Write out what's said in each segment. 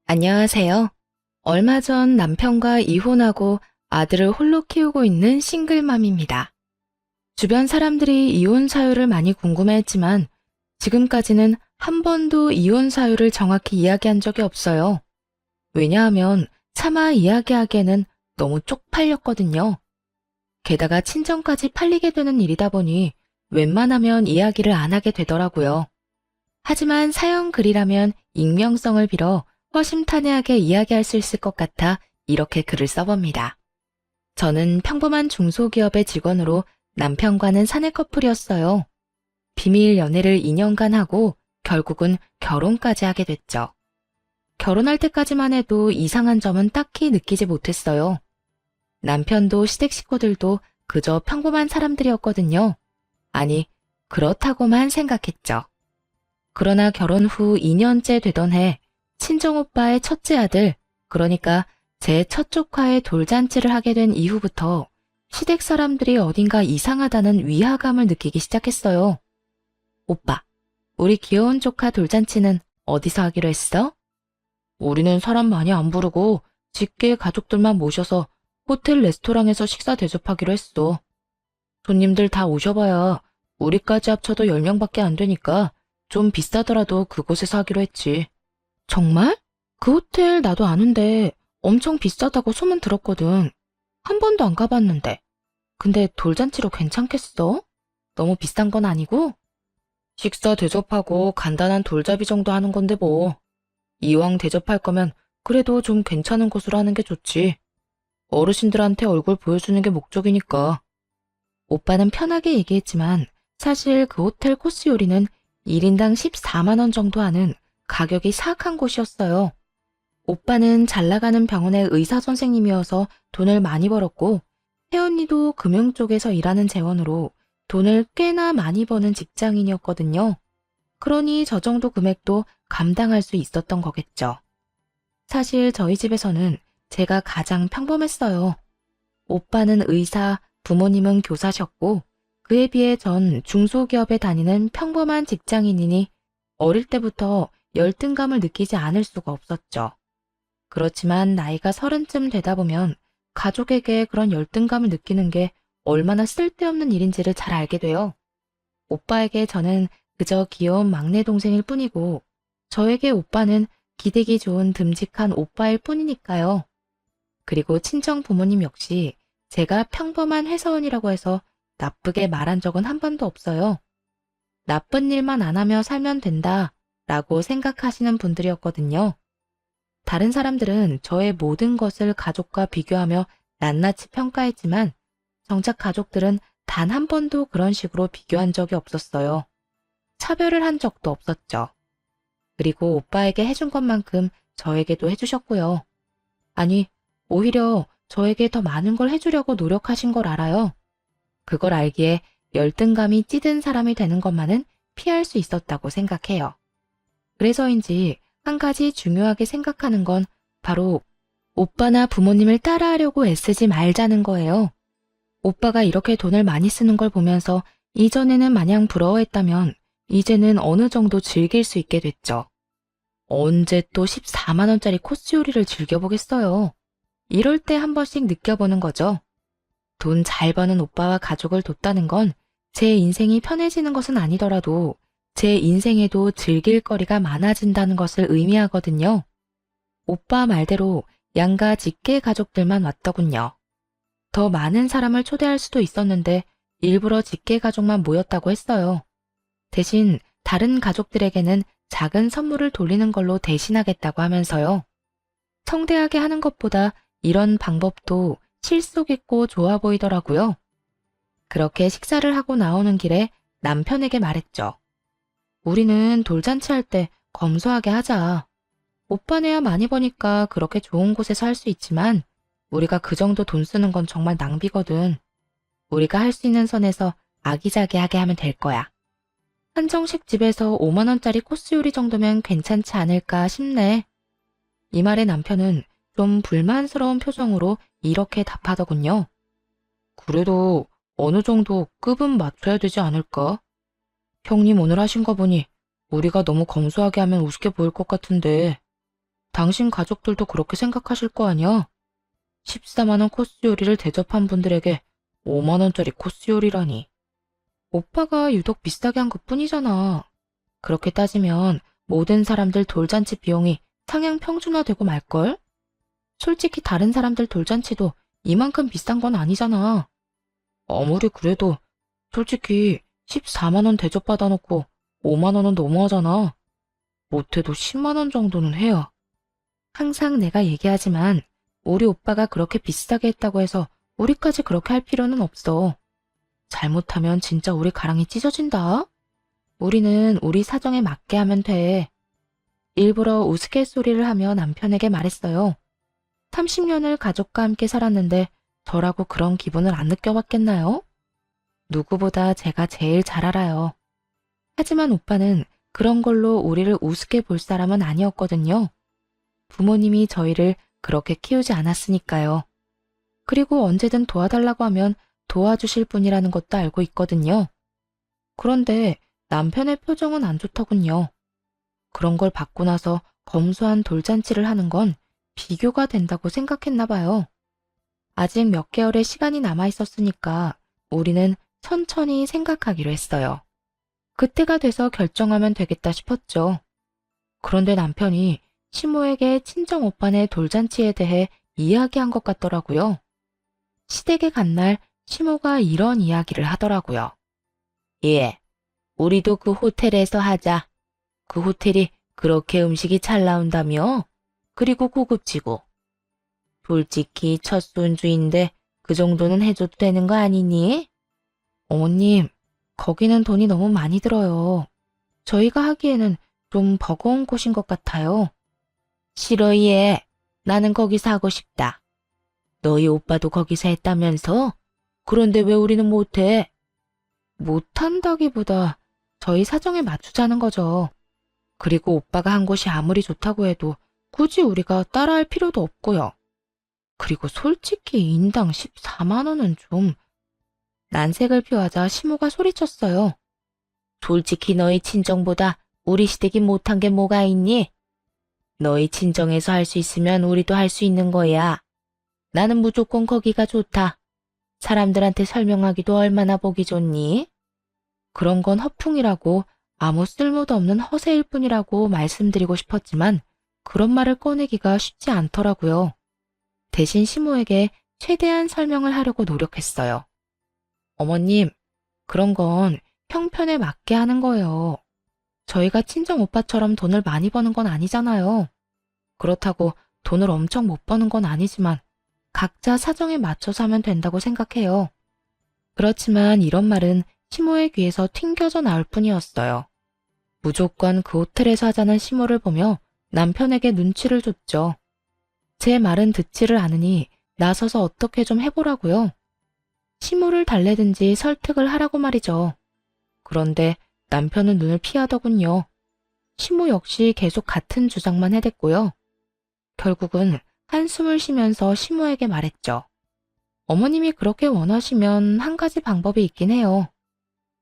안녕하세요. 얼마 전 남편과 이혼하고 아들을 홀로 키우고 있는 싱글맘입니다. 주변 사람들이 이혼 사유를 많이 궁금해했지만 지금까지는 한 번도 이혼 사유를 정확히 이야기한 적이 없어요. 왜냐하면 차마 이야기하기에는 너무 쪽팔렸거든요. 게다가 친정까지 팔리게 되는 일이다 보니 웬만하면 이야기를 안 하게 되더라고요. 하지만 사연 글이라면 익명성을 빌어 허심탄회하게 이야기할 수 있을 것 같아 이렇게 글을 써봅니다. 저는 평범한 중소기업의 직원으로 남편과는 사내 커플이었어요. 비밀 연애를 2년간 하고 결국은 결혼까지 하게 됐죠. 결혼할 때까지만 해도 이상한 점은 딱히 느끼지 못했어요. 남편도 시댁 식구들도 그저 평범한 사람들이었거든요. 아니, 그렇다고만 생각했죠. 그러나 결혼 후 2년째 되던 해 친정오빠의 첫째 아들, 그러니까 제 첫 조카의 돌잔치를 하게 된 이후부터 시댁 사람들이 어딘가 이상하다는 위화감을 느끼기 시작했어요. 오빠, 우리 귀여운 조카 돌잔치는 어디서 하기로 했어? 우리는 사람 많이 안 부르고 직계 가족들만 모셔서 호텔 레스토랑에서 식사 대접하기로 했어. 손님들 다 오셔봐야 우리까지 합쳐도 10명밖에 안 되니까 좀 비싸더라도 그곳에서 하기로 했지. 정말? 그 호텔 나도 아는데 엄청 비싸다고 소문 들었거든. 한 번도 안 가봤는데. 근데 돌잔치로 괜찮겠어? 너무 비싼 건 아니고? 식사 대접하고 간단한 돌잡이 정도 하는 건데 뭐. 이왕 대접할 거면 그래도 좀 괜찮은 곳으로 하는 게 좋지. 어르신들한테 얼굴 보여주는 게 목적이니까. 오빠는 편하게 얘기했지만 사실 그 호텔 코스 요리는 1인당 14만 원 정도 하는 가격이 사악한 곳이었어요. 오빠는 잘 나가는 병원의 의사 선생님이어서 돈을 많이 벌었고 혜언니도 금융 쪽에서 일하는 재원으로 돈을 꽤나 많이 버는 직장인이었거든요. 그러니 저 정도 금액도 감당할 수 있었던 거겠죠. 사실 저희 집에서는 제가 가장 평범했어요. 오빠는 의사, 부모님은 교사셨고 그에 비해 전 중소기업에 다니는 평범한 직장인이니 어릴 때부터 열등감을 느끼지 않을 수가 없었죠. 그렇지만 나이가 30쯤 되다 보면 가족에게 그런 열등감을 느끼는 게 얼마나 쓸데없는 일인지를 잘 알게 돼요. 오빠에게 저는 그저 귀여운 막내 동생일 뿐이고 저에게 오빠는 기대기 좋은 듬직한 오빠일 뿐이니까요. 그리고 친정 부모님 역시 제가 평범한 회사원이라고 해서 나쁘게 말한 적은 한 번도 없어요. 나쁜 일만 안 하며 살면 된다 라고 생각하시는 분들이었거든요. 다른 사람들은 저의 모든 것을 가족과 비교하며 낱낱이 평가했지만 정작 가족들은 단 한 번도 그런 식으로 비교한 적이 없었어요. 차별을 한 적도 없었죠. 그리고 오빠에게 해준 것만큼 저에게도 해주셨고요. 아니, 오히려 저에게 더 많은 걸 해주려고 노력하신 걸 알아요. 그걸 알기에 열등감이 찌든 사람이 되는 것만은 피할 수 있었다고 생각해요. 그래서인지 한 가지 중요하게 생각하는 건 바로 오빠나 부모님을 따라하려고 애쓰지 말자는 거예요. 오빠가 이렇게 돈을 많이 쓰는 걸 보면서 이전에는 마냥 부러워했다면 이제는 어느 정도 즐길 수 있게 됐죠. 언제 또 14만 원짜리 코스 요리를 즐겨보겠어요. 이럴 때 한 번씩 느껴보는 거죠. 돈 잘 버는 오빠와 가족을 뒀다는 건 제 인생이 편해지는 것은 아니더라도 제 인생에도 즐길 거리가 많아진다는 것을 의미하거든요. 오빠 말대로 양가 직계 가족들만 왔더군요. 더 많은 사람을 초대할 수도 있었는데 일부러 직계 가족만 모였다고 했어요. 대신 다른 가족들에게는 작은 선물을 돌리는 걸로 대신하겠다고 하면서요. 성대하게 하는 것보다 이런 방법도 실속 있고 좋아 보이더라고요. 그렇게 식사를 하고 나오는 길에 남편에게 말했죠. 우리는 돌잔치 할 때 검소하게 하자. 오빠네야 많이 버니까 그렇게 좋은 곳에서 할 수 있지만 우리가 그 정도 돈 쓰는 건 정말 낭비거든. 우리가 할 수 있는 선에서 아기자기하게 하면 될 거야. 한정식 집에서 5만 원짜리 코스 요리 정도면 괜찮지 않을까 싶네. 이 말에 남편은 좀 불만스러운 표정으로 이렇게 답하더군요. 그래도 어느 정도 급은 맞춰야 되지 않을까? 형님 오늘 하신 거 보니 우리가 너무 검소하게 하면 우습게 보일 것 같은데 당신 가족들도 그렇게 생각하실 거 아니야? 14만 원 코스 요리를 대접한 분들에게 5만 원짜리 코스 요리라니. 오빠가 유독 비싸게 한 것뿐이잖아. 그렇게 따지면 모든 사람들 돌잔치 비용이 상향 평준화되고 말걸? 솔직히 다른 사람들 돌잔치도 이만큼 비싼 건 아니잖아. 아무리 그래도 솔직히 14만 원 대접받아 놓고 5만 원은 너무하잖아. 못해도 10만 원 정도는 해야. 항상 내가 얘기하지만 우리 오빠가 그렇게 비싸게 했다고 해서 우리까지 그렇게 할 필요는 없어. 잘못하면 진짜 우리 가랑이 찢어진다. 우리는 우리 사정에 맞게 하면 돼. 일부러 우스갯소리를 하며 남편에게 말했어요. 30년을 가족과 함께 살았는데 저라고 그런 기분을 안 느껴봤겠나요? 누구보다 제가 제일 잘 알아요. 하지만 오빠는 그런 걸로 우리를 우습게 볼 사람은 아니었거든요. 부모님이 저희를 그렇게 키우지 않았으니까요. 그리고 언제든 도와달라고 하면 도와주실 분이라는 것도 알고 있거든요. 그런데 남편의 표정은 안 좋더군요. 그런 걸 받고 나서 검소한 돌잔치를 하는 건 비교가 된다고 생각했나 봐요. 아직 몇 개월의 시간이 남아 있었으니까 우리는 천천히 생각하기로 했어요. 그때가 돼서 결정하면 되겠다 싶었죠. 그런데 남편이 시모에게 친정 오빠네 돌잔치에 대해 이야기한 것 같더라고요. 시댁에 간 날 시모가 이런 이야기를 하더라고요. 예, 우리도 그 호텔에서 하자. 그 호텔이 그렇게 음식이 잘 나온다며? 그리고 고급지고. 솔직히 첫 손주인데 그 정도는 해줘도 되는 거 아니니? 어머님, 거기는 돈이 너무 많이 들어요. 저희가 하기에는 좀 버거운 곳인 것 같아요. 싫어, 얘. 나는 거기서 하고 싶다. 너희 오빠도 거기서 했다면서? 그런데 왜 우리는 못해? 못한다기보다 저희 사정에 맞추자는 거죠. 그리고 오빠가 한 곳이 아무리 좋다고 해도 굳이 우리가 따라할 필요도 없고요. 그리고 솔직히 인당 14만 원은 좀... 난색을 표하자 시모가 소리쳤어요. 솔직히 너희 친정보다 우리 시댁이 못한 게 뭐가 있니? 너희 친정에서 할 수 있으면 우리도 할 수 있는 거야. 나는 무조건 거기가 좋다. 사람들한테 설명하기도 얼마나 보기 좋니? 그런 건 허풍이라고 아무 쓸모도 없는 허세일 뿐이라고 말씀드리고 싶었지만 그런 말을 꺼내기가 쉽지 않더라고요. 대신 시모에게 최대한 설명을 하려고 노력했어요. 어머님, 그런 건 형편에 맞게 하는 거예요. 저희가 친정 오빠처럼 돈을 많이 버는 건 아니잖아요. 그렇다고 돈을 엄청 못 버는 건 아니지만 각자 사정에 맞춰서 하면 된다고 생각해요. 그렇지만 이런 말은 시모의 귀에서 튕겨져 나올 뿐이었어요. 무조건 그 호텔에서 하자는 시모를 보며 남편에게 눈치를 줬죠. 제 말은 듣지를 않으니 나서서 어떻게 좀 해보라고요. 시모를 달래든지 설득을 하라고 말이죠. 그런데 남편은 눈을 피하더군요. 시모 역시 계속 같은 주장만 해댔고요. 결국은 한숨을 쉬면서 시모에게 말했죠. 어머님이 그렇게 원하시면 한 가지 방법이 있긴 해요.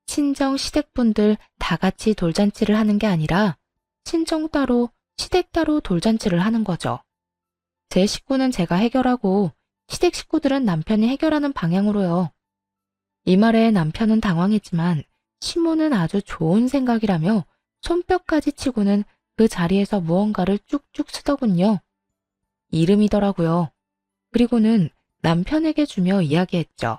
친정 시댁분들 다 같이 돌잔치를 하는 게 아니라 친정 따로 시댁 따로 돌잔치를 하는 거죠. 제 식구는 제가 해결하고 시댁 식구들은 남편이 해결하는 방향으로요. 이 말에 남편은 당황했지만 시모는 아주 좋은 생각이라며 손뼉까지 치고는 그 자리에서 무언가를 쭉쭉 쓰더군요. 이름이더라고요. 그리고는 남편에게 주며 이야기했죠.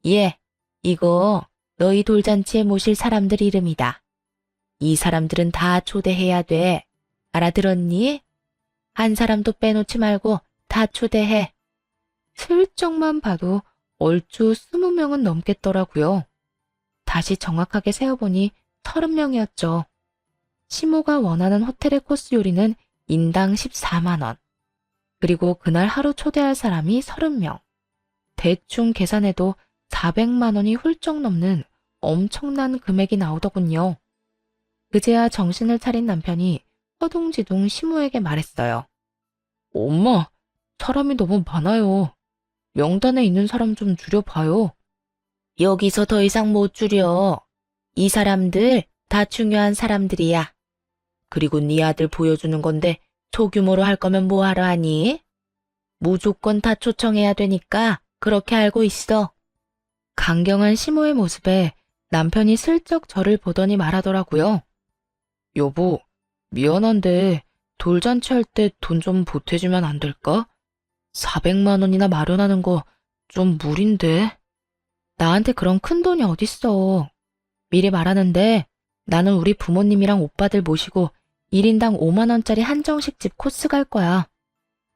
예, 이거 너희 돌잔치에 모실 사람들 이름이다. 이 사람들은 다 초대해야 돼. 알아들었니? 한 사람도 빼놓지 말고 다 초대해. 슬쩍만 봐도 얼추 20명은 넘겠더라고요. 다시 정확하게 세어보니 30명이었죠. 시모가 원하는 호텔의 코스 요리는 인당 14만 원. 그리고 그날 하루 초대할 사람이 30명. 대충 계산해도 400만 원이 훌쩍 넘는 엄청난 금액이 나오더군요. 그제야 정신을 차린 남편이 허둥지둥 시모에게 말했어요. 엄마, 사람이 너무 많아요. 명단에 있는 사람 좀 줄여봐요. 여기서 더 이상 못 줄여. 이 사람들 다 중요한 사람들이야. 그리고 네 아들 보여주는 건데 소규모로 할 거면 뭐하러 하니? 무조건 다 초청해야 되니까 그렇게 알고 있어. 강경한 시모의 모습에 남편이 슬쩍 저를 보더니 말하더라고요. 여보, 미안한데 돌잔치 할 때 돈 좀 보태주면 안 될까? 400만 원이나 마련하는 거 좀 무린데. 나한테 그런 큰 돈이 어딨어. 미리 말하는데 나는 우리 부모님이랑 오빠들 모시고 1인당 5만 원짜리 한정식집 코스 갈 거야.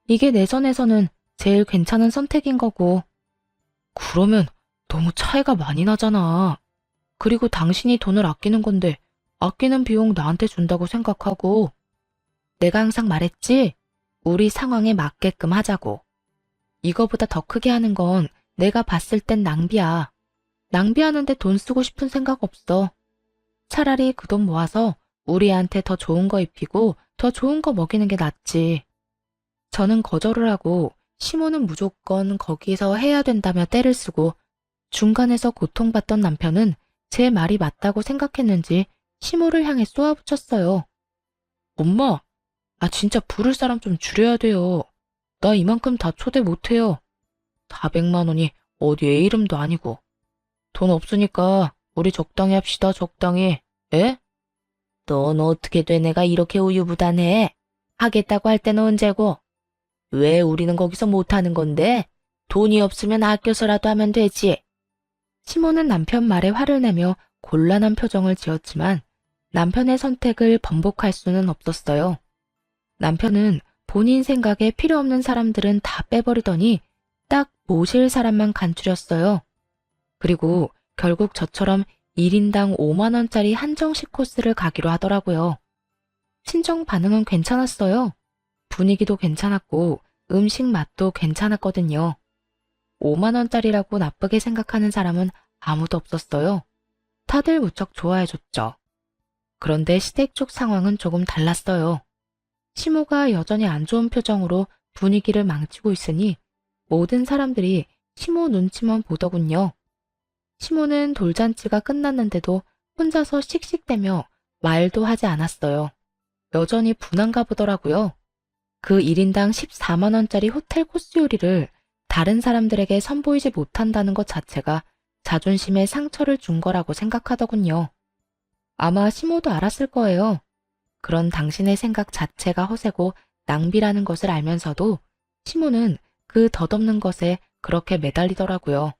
이게 내 선에서는 제일 괜찮은 선택인 거고. 그러면 너무 차이가 많이 나잖아. 그리고 당신이 돈을 아끼는 건데 아끼는 비용 나한테 준다고 생각하고. 내가 항상 말했지? 우리 상황에 맞게끔 하자고. 이거보다 더 크게 하는 건 내가 봤을 땐 낭비야. 낭비하는데 돈 쓰고 싶은 생각 없어. 차라리 그 돈 모아서 우리 애한테 더 좋은 거 입히고 더 좋은 거 먹이는 게 낫지. 저는 거절을 하고 시모는 무조건 거기서 해야 된다며 떼를 쓰고 중간에서 고통받던 남편은 제 말이 맞다고 생각했는지 시모를 향해 쏘아붙였어요. 엄마, 진짜 부를 사람 좀 줄여야 돼요. 나 이만큼 다 초대 못해요. 400만 원이 어디 애 이름도 아니고. 돈 없으니까 우리 적당히 합시다, 적당히. 에? 넌 어떻게 돼 내가 이렇게 우유부단해? 하겠다고 할 때는 언제고? 왜 우리는 거기서 못하는 건데? 돈이 없으면 아껴서라도 하면 되지. 시모는 남편 말에 화를 내며 곤란한 표정을 지었지만 남편의 선택을 번복할 수는 없었어요. 남편은 본인 생각에 필요 없는 사람들은 다 빼버리더니 딱 모실 사람만 간추렸어요. 그리고 결국 저처럼 1인당 5만 원짜리 한정식 코스를 가기로 하더라고요. 친정 반응은 괜찮았어요. 분위기도 괜찮았고 음식 맛도 괜찮았거든요. 5만 원짜리라고 나쁘게 생각하는 사람은 아무도 없었어요. 다들 무척 좋아해줬죠. 그런데 시댁 쪽 상황은 조금 달랐어요. 시모가 여전히 안 좋은 표정으로 분위기를 망치고 있으니 모든 사람들이 시모 눈치만 보더군요. 시모는 돌잔치가 끝났는데도 혼자서 씩씩대며 말도 하지 않았어요. 여전히 분한가 보더라고요. 그 1인당 14만 원짜리 호텔 코스 요리를 다른 사람들에게 선보이지 못한다는 것 자체가 자존심에 상처를 준 거라고 생각하더군요. 아마 시모도 알았을 거예요. 그런 당신의 생각 자체가 허세고 낭비라는 것을 알면서도 시모는 그 덧없는 것에 그렇게 매달리더라고요.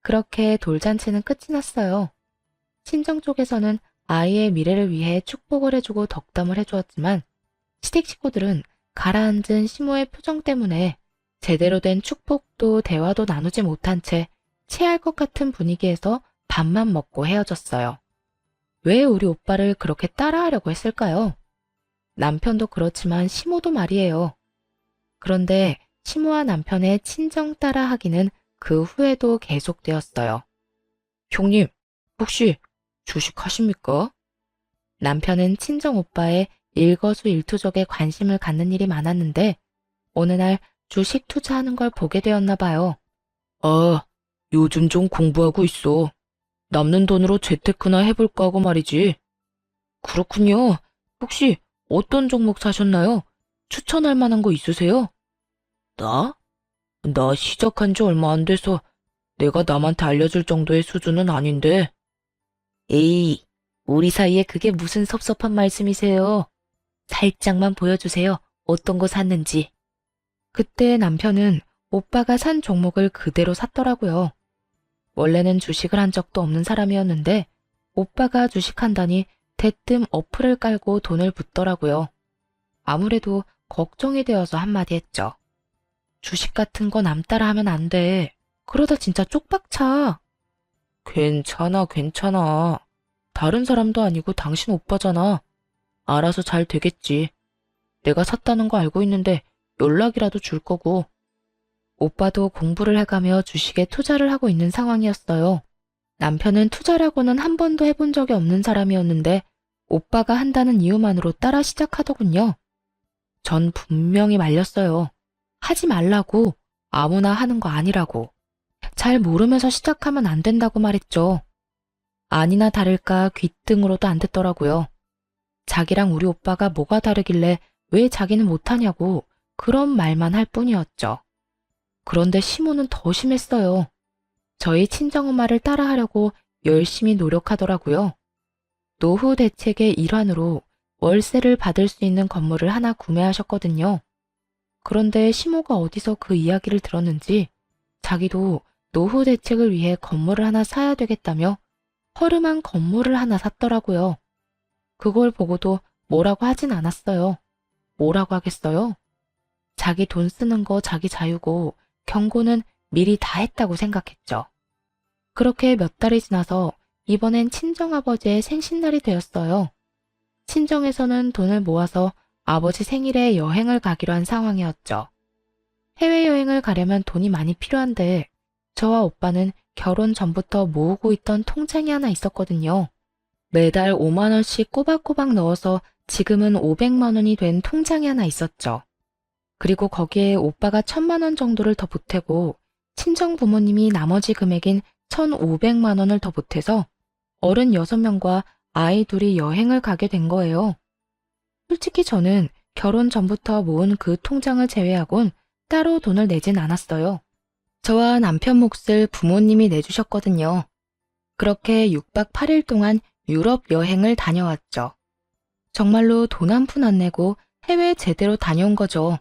그렇게 돌잔치는 끝이 났어요. 친정 쪽에서는 아이의 미래를 위해 축복을 해주고 덕담을 해주었지만 시댁 식구들은 가라앉은 시모의 표정 때문에 제대로 된 축복도 대화도 나누지 못한 채 체할 것 같은 분위기에서 밥만 먹고 헤어졌어요. 왜 우리 오빠를 그렇게 따라하려고 했을까요? 남편도 그렇지만 시모도 말이에요. 그런데 시모와 남편의 친정 따라하기는 그 후에도 계속되었어요. 형님, 혹시 주식하십니까? 남편은 친정 오빠의 일거수일투족에 관심을 갖는 일이 많았는데 어느 날 주식 투자하는 걸 보게 되었나 봐요. 요즘 좀 공부하고 있어. 남는 돈으로 재테크나 해볼까 하고 말이지. 그렇군요. 혹시 어떤 종목 사셨나요? 추천할 만한 거 있으세요? 나? 나 시작한 지 얼마 안 돼서 내가 남한테 알려줄 정도의 수준은 아닌데. 에이, 우리 사이에 그게 무슨 섭섭한 말씀이세요? 살짝만 보여주세요. 어떤 거 샀는지. 그때 남편은 오빠가 산 종목을 그대로 샀더라고요. 원래는 주식을 한 적도 없는 사람이었는데 오빠가 주식한다니 대뜸 어플을 깔고 돈을 붓더라고요. 아무래도 걱정이 되어서 한마디 했죠. 주식 같은 거 남 따라 하면 안 돼. 그러다 진짜 쪽박차. 괜찮아, 괜찮아. 다른 사람도 아니고 당신 오빠잖아. 알아서 잘 되겠지. 내가 샀다는 거 알고 있는데 연락이라도 줄 거고. 오빠도 공부를 해가며 주식에 투자를 하고 있는 상황이었어요. 남편은 투자라고는 한 번도 해본 적이 없는 사람이었는데 오빠가 한다는 이유만으로 따라 시작하더군요. 전 분명히 말렸어요. 하지 말라고. 아무나 하는 거 아니라고. 잘 모르면서 시작하면 안 된다고 말했죠. 아니나 다를까 귓등으로도 안 듣더라고요. 자기랑 우리 오빠가 뭐가 다르길래 왜 자기는 못하냐고 그런 말만 할 뿐이었죠. 그런데 시모는 더 심했어요. 저희 친정엄마를 따라하려고 열심히 노력하더라고요. 노후 대책의 일환으로 월세를 받을 수 있는 건물을 하나 구매하셨거든요. 그런데 시모가 어디서 그 이야기를 들었는지 자기도 노후 대책을 위해 건물을 하나 사야 되겠다며 허름한 건물을 하나 샀더라고요. 그걸 보고도 뭐라고 하진 않았어요. 뭐라고 하겠어요? 자기 돈 쓰는 거 자기 자유고 경고는 미리 다 했다고 생각했죠. 그렇게 몇 달이 지나서 이번엔 친정아버지의 생신날이 되었어요. 친정에서는 돈을 모아서 아버지 생일에 여행을 가기로 한 상황이었죠. 해외여행을 가려면 돈이 많이 필요한데 저와 오빠는 결혼 전부터 모으고 있던 통장이 하나 있었거든요. 매달 5만 원씩 꼬박꼬박 넣어서 지금은 500만 원이 된 통장이 하나 있었죠. 그리고 거기에 오빠가 1000만 원 정도를 더 보태고 친정 부모님이 나머지 금액인 1500만 원을 더 보태서 어른 6명과 아이 둘이 여행을 가게 된 거예요. 솔직히 저는 결혼 전부터 모은 그 통장을 제외하곤 따로 돈을 내진 않았어요. 저와 남편 몫을 부모님이 내주셨거든요. 그렇게 6박 8일 동안 유럽 여행을 다녀왔죠. 정말로 돈 한 푼 안 내고 해외 제대로 다녀온 거죠.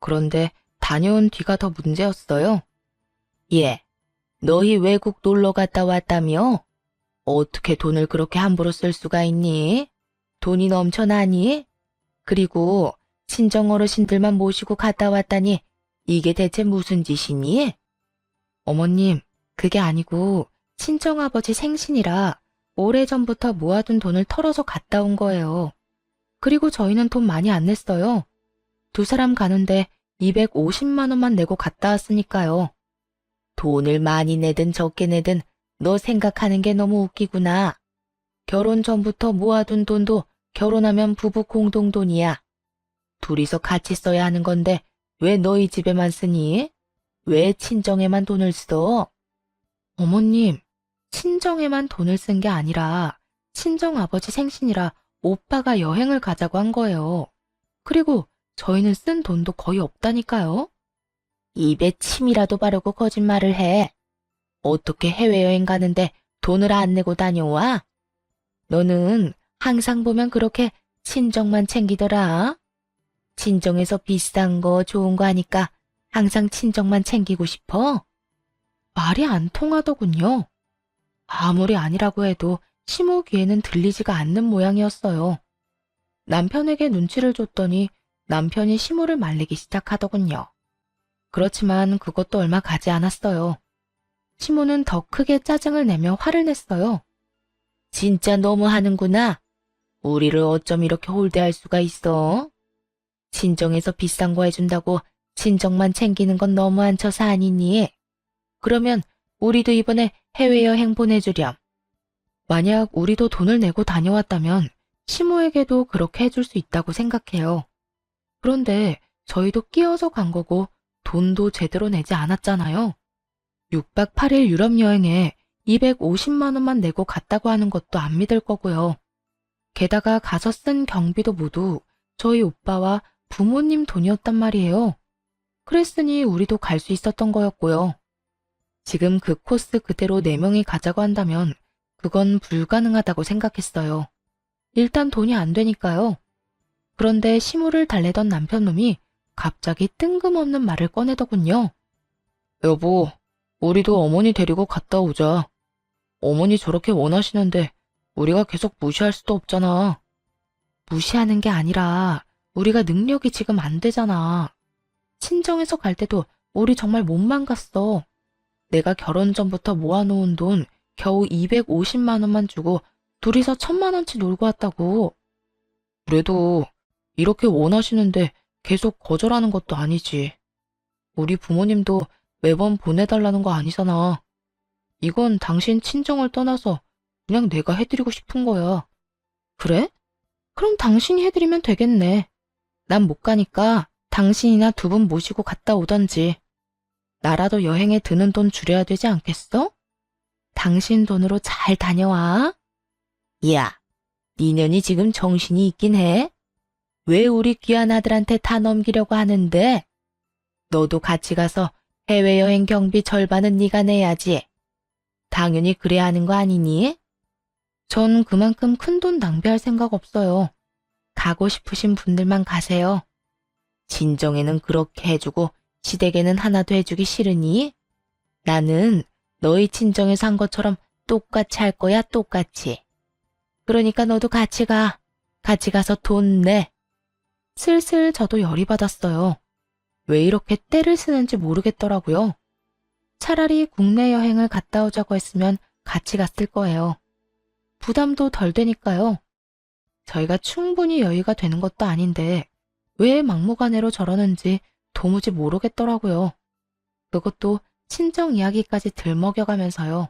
그런데 다녀온 뒤가 더 문제였어요. 예, 너희 외국 놀러 갔다 왔다며? 어떻게 돈을 그렇게 함부로 쓸 수가 있니? 돈이 넘쳐나니? 그리고 친정 어르신들만 모시고 갔다 왔다니 이게 대체 무슨 짓이니? 어머님, 그게 아니고 친정아버지 생신이라 오래전부터 모아둔 돈을 털어서 갔다 온 거예요. 그리고 저희는 돈 많이 안 냈어요. 두 사람 가는데 250만 원만 내고 갔다 왔으니까요. 돈을 많이 내든 적게 내든 너 생각하는 게 너무 웃기구나. 결혼 전부터 모아둔 돈도 결혼하면 부부 공동돈이야. 둘이서 같이 써야 하는 건데 왜 너희 집에만 쓰니? 왜 친정에만 돈을 써? 어머님, 친정에만 돈을 쓴 게 아니라 친정 아버지 생신이라 오빠가 여행을 가자고 한 거예요. 그리고 저희는 쓴 돈도 거의 없다니까요. 입에 침이라도 바르고 거짓말을 해. 어떻게 해외여행 가는데 돈을 안 내고 다녀와? 너는 항상 보면 그렇게 친정만 챙기더라. 친정에서 비싼 거 좋은 거 하니까 항상 친정만 챙기고 싶어? 말이 안 통하더군요. 아무리 아니라고 해도 시모 귀에는 들리지가 않는 모양이었어요. 남편에게 눈치를 줬더니 남편이 시모를 말리기 시작하더군요. 그렇지만 그것도 얼마 가지 않았어요. 시모는 더 크게 짜증을 내며 화를 냈어요. 진짜 너무하는구나. 우리를 어쩜 이렇게 홀대할 수가 있어? 친정에서 비싼 거 해준다고 친정만 챙기는 건 너무한 처사 아니니? 그러면 우리도 이번에 해외여행 보내주렴. 만약 우리도 돈을 내고 다녀왔다면 시모에게도 그렇게 해줄 수 있다고 생각해요. 그런데 저희도 끼어서 간 거고 돈도 제대로 내지 않았잖아요. 6박 8일 유럽 여행에 250만 원만 내고 갔다고 하는 것도 안 믿을 거고요. 게다가 가서 쓴 경비도 모두 저희 오빠와 부모님 돈이었단 말이에요. 그랬으니 우리도 갈 수 있었던 거였고요. 지금 그 코스 그대로 4명이 가자고 한다면 그건 불가능하다고 생각했어요. 일단 돈이 안 되니까요. 그런데 시무를 달래던 남편놈이 갑자기 뜬금없는 말을 꺼내더군요. 여보, 우리도 어머니 데리고 갔다 오자. 어머니 저렇게 원하시는데 우리가 계속 무시할 수도 없잖아. 무시하는 게 아니라 우리가 능력이 지금 안 되잖아. 친정에서 갈 때도 우리 정말 못만 갔어. 내가 결혼 전부터 모아놓은 돈 겨우 250만 원만 주고 둘이서 1000만 원치 놀고 왔다고. 그래도 이렇게 원하시는데 계속 거절하는 것도 아니지. 우리 부모님도 매번 보내달라는 거 아니잖아. 이건 당신 친정을 떠나서 그냥 내가 해드리고 싶은 거야. 그래? 그럼 당신이 해드리면 되겠네. 난 못 가니까 당신이나 두 분 모시고 갔다 오던지. 나라도 여행에 드는 돈 줄여야 되지 않겠어? 당신 돈으로 잘 다녀와. 야, 니년이 지금 정신이 있긴 해? 왜 우리 귀한 아들한테 다 넘기려고 하는데? 너도 같이 가서 해외여행 경비 절반은 네가 내야지. 당연히 그래야 하는 거 아니니? 전 그만큼 큰돈 낭비할 생각 없어요. 가고 싶으신 분들만 가세요. 친정에는 그렇게 해주고 시댁에는 하나도 해주기 싫으니? 나는 너희 친정에서 한 것처럼 똑같이 할 거야, 똑같이. 그러니까 너도 같이 가. 같이 가서 돈 내. 슬슬 저도 열이 받았어요. 왜 이렇게 떼를 쓰는지 모르겠더라고요. 차라리 국내 여행을 갔다 오자고 했으면 같이 갔을 거예요. 부담도 덜 되니까요. 저희가 충분히 여유가 되는 것도 아닌데 왜 막무가내로 저러는지 도무지 모르겠더라고요. 그것도 친정 이야기까지 들먹여가면서요.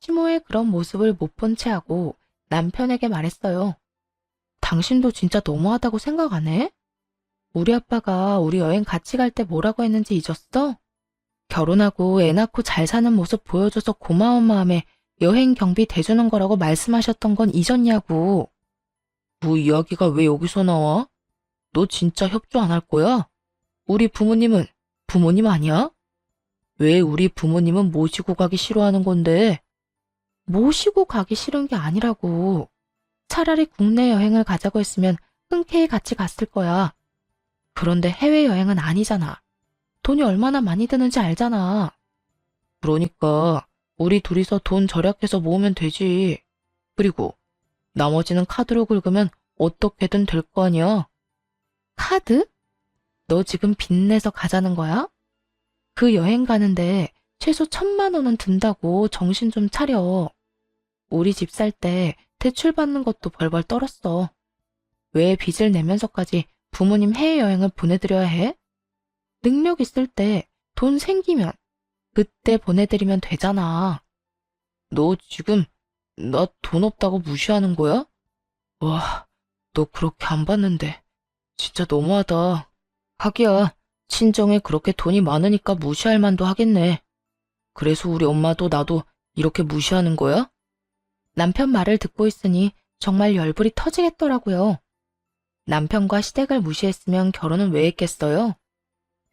시모의 그런 모습을 못 본 채 하고 남편에게 말했어요. 당신도 진짜 너무하다고 생각 안 해? 우리 아빠가 우리 여행 같이 갈 때 뭐라고 했는지 잊었어? 결혼하고 애 낳고 잘 사는 모습 보여줘서 고마운 마음에 여행 경비 대주는 거라고 말씀하셨던 건 잊었냐고. 뭐 이야기가 왜 여기서 나와? 너 진짜 협조 안 할 거야? 우리 부모님은 부모님 아니야? 왜 우리 부모님은 모시고 가기 싫어하는 건데? 모시고 가기 싫은 게 아니라고. 차라리 국내 여행을 가자고 했으면 흔쾌히 같이 갔을 거야. 그런데 해외여행은 아니잖아. 돈이 얼마나 많이 드는지 알잖아. 그러니까 우리 둘이서 돈 절약해서 모으면 되지. 그리고 나머지는 카드로 긁으면 어떻게든 될 거 아니야. 카드? 너 지금 빚내서 가자는 거야? 그 여행 가는데 최소 1,000만 원은 든다고 정신 좀 차려. 우리 집 살 때 대출 받는 것도 벌벌 떨었어. 왜 빚을 내면서까지 부모님 해외여행을 보내드려야 해? 능력 있을 때 돈 생기면 그때 보내드리면 되잖아. 너 지금 나 돈 없다고 무시하는 거야? 와, 너 그렇게 안 받는데 진짜 너무하다. 하기야, 친정에 그렇게 돈이 많으니까 무시할 만도 하겠네. 그래서 우리 엄마도 나도 이렇게 무시하는 거야? 남편 말을 듣고 있으니 정말 열불이 터지겠더라고요. 남편과 시댁을 무시했으면 결혼은 왜 했겠어요?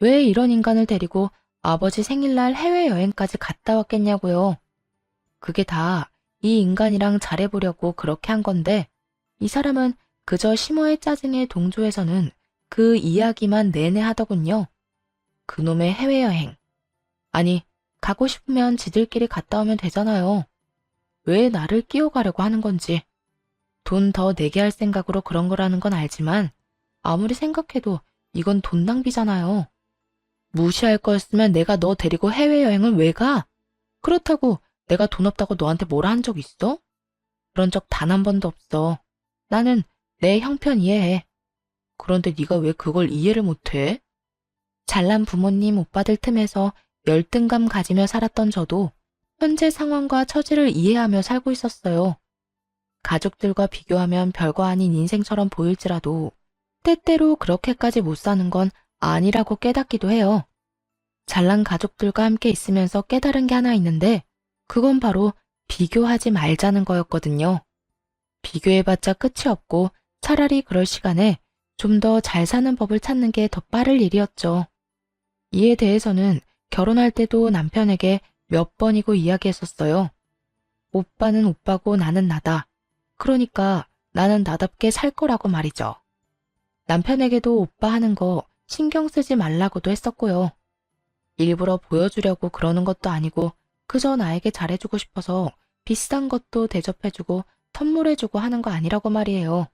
왜 이런 인간을 데리고 아버지 생일날 해외여행까지 갔다 왔겠냐고요. 그게 다 이 인간이랑 잘해보려고 그렇게 한 건데 이 사람은 그저 시모의 짜증에 동조해서는 그 이야기만 내내 하더군요. 그놈의 해외여행. 아니, 가고 싶으면 지들끼리 갔다 오면 되잖아요. 왜 나를 끼워가려고 하는 건지. 돈 더 내게 할 생각으로 그런 거라는 건 알지만 아무리 생각해도 이건 돈 낭비잖아요. 무시할 거였으면 내가 너 데리고 해외여행을 왜 가? 그렇다고 내가 돈 없다고 너한테 뭐라 한 적 있어? 그런 적 단 한 번도 없어. 나는 내 형편 이해해. 그런데 네가 왜 그걸 이해를 못해? 잘난 부모님 오빠들 틈에서 열등감 가지며 살았던 저도 현재 상황과 처지를 이해하며 살고 있었어요. 가족들과 비교하면 별거 아닌 인생처럼 보일지라도 때때로 그렇게까지 못 사는 건 아니라고 깨닫기도 해요. 잘난 가족들과 함께 있으면서 깨달은 게 하나 있는데 그건 바로 비교하지 말자는 거였거든요. 비교해봤자 끝이 없고 차라리 그럴 시간에 좀 더 잘 사는 법을 찾는 게 더 빠를 일이었죠. 이에 대해서는 결혼할 때도 남편에게 몇 번이고 이야기했었어요. 오빠는 오빠고 나는 나다. 그러니까 나는 나답게 살 거라고 말이죠. 남편에게도 오빠 하는 거 신경 쓰지 말라고도 했었고요. 일부러 보여주려고 그러는 것도 아니고 그저 나에게 잘해주고 싶어서 비싼 것도 대접해주고 선물해주고 하는 거 아니라고 말이에요.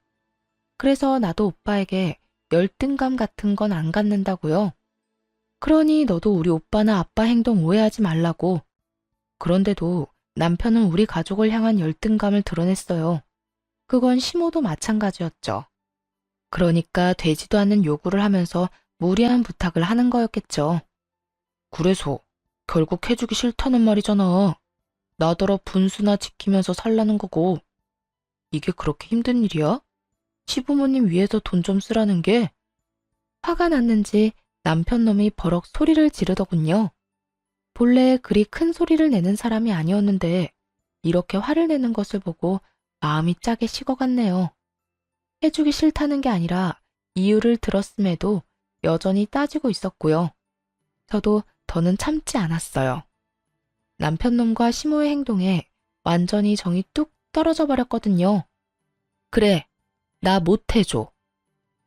그래서 나도 오빠에게 열등감 같은 건 안 갖는다고요. 그러니 너도 우리 오빠나 아빠 행동 오해하지 말라고. 그런데도 남편은 우리 가족을 향한 열등감을 드러냈어요. 그건 시모도 마찬가지였죠. 그러니까 되지도 않는 요구를 하면서 무리한 부탁을 하는 거였겠죠. 그래서 결국 해주기 싫다는 말이잖아. 나더러 분수나 지키면서 살라는 거고. 이게 그렇게 힘든 일이야? 시부모님 위해서 돈 좀 쓰라는 게? 화가 났는지 남편 놈이 버럭 소리를 지르더군요. 본래 그리 큰 소리를 내는 사람이 아니었는데 이렇게 화를 내는 것을 보고 마음이 짜게 식어갔네요. 해주기 싫다는 게 아니라 이유를 들었음에도 여전히 따지고 있었고요. 저도 더는 참지 않았어요. 남편놈과 시모의 행동에 완전히 정이 뚝 떨어져 버렸거든요. 그래, 나 못해줘.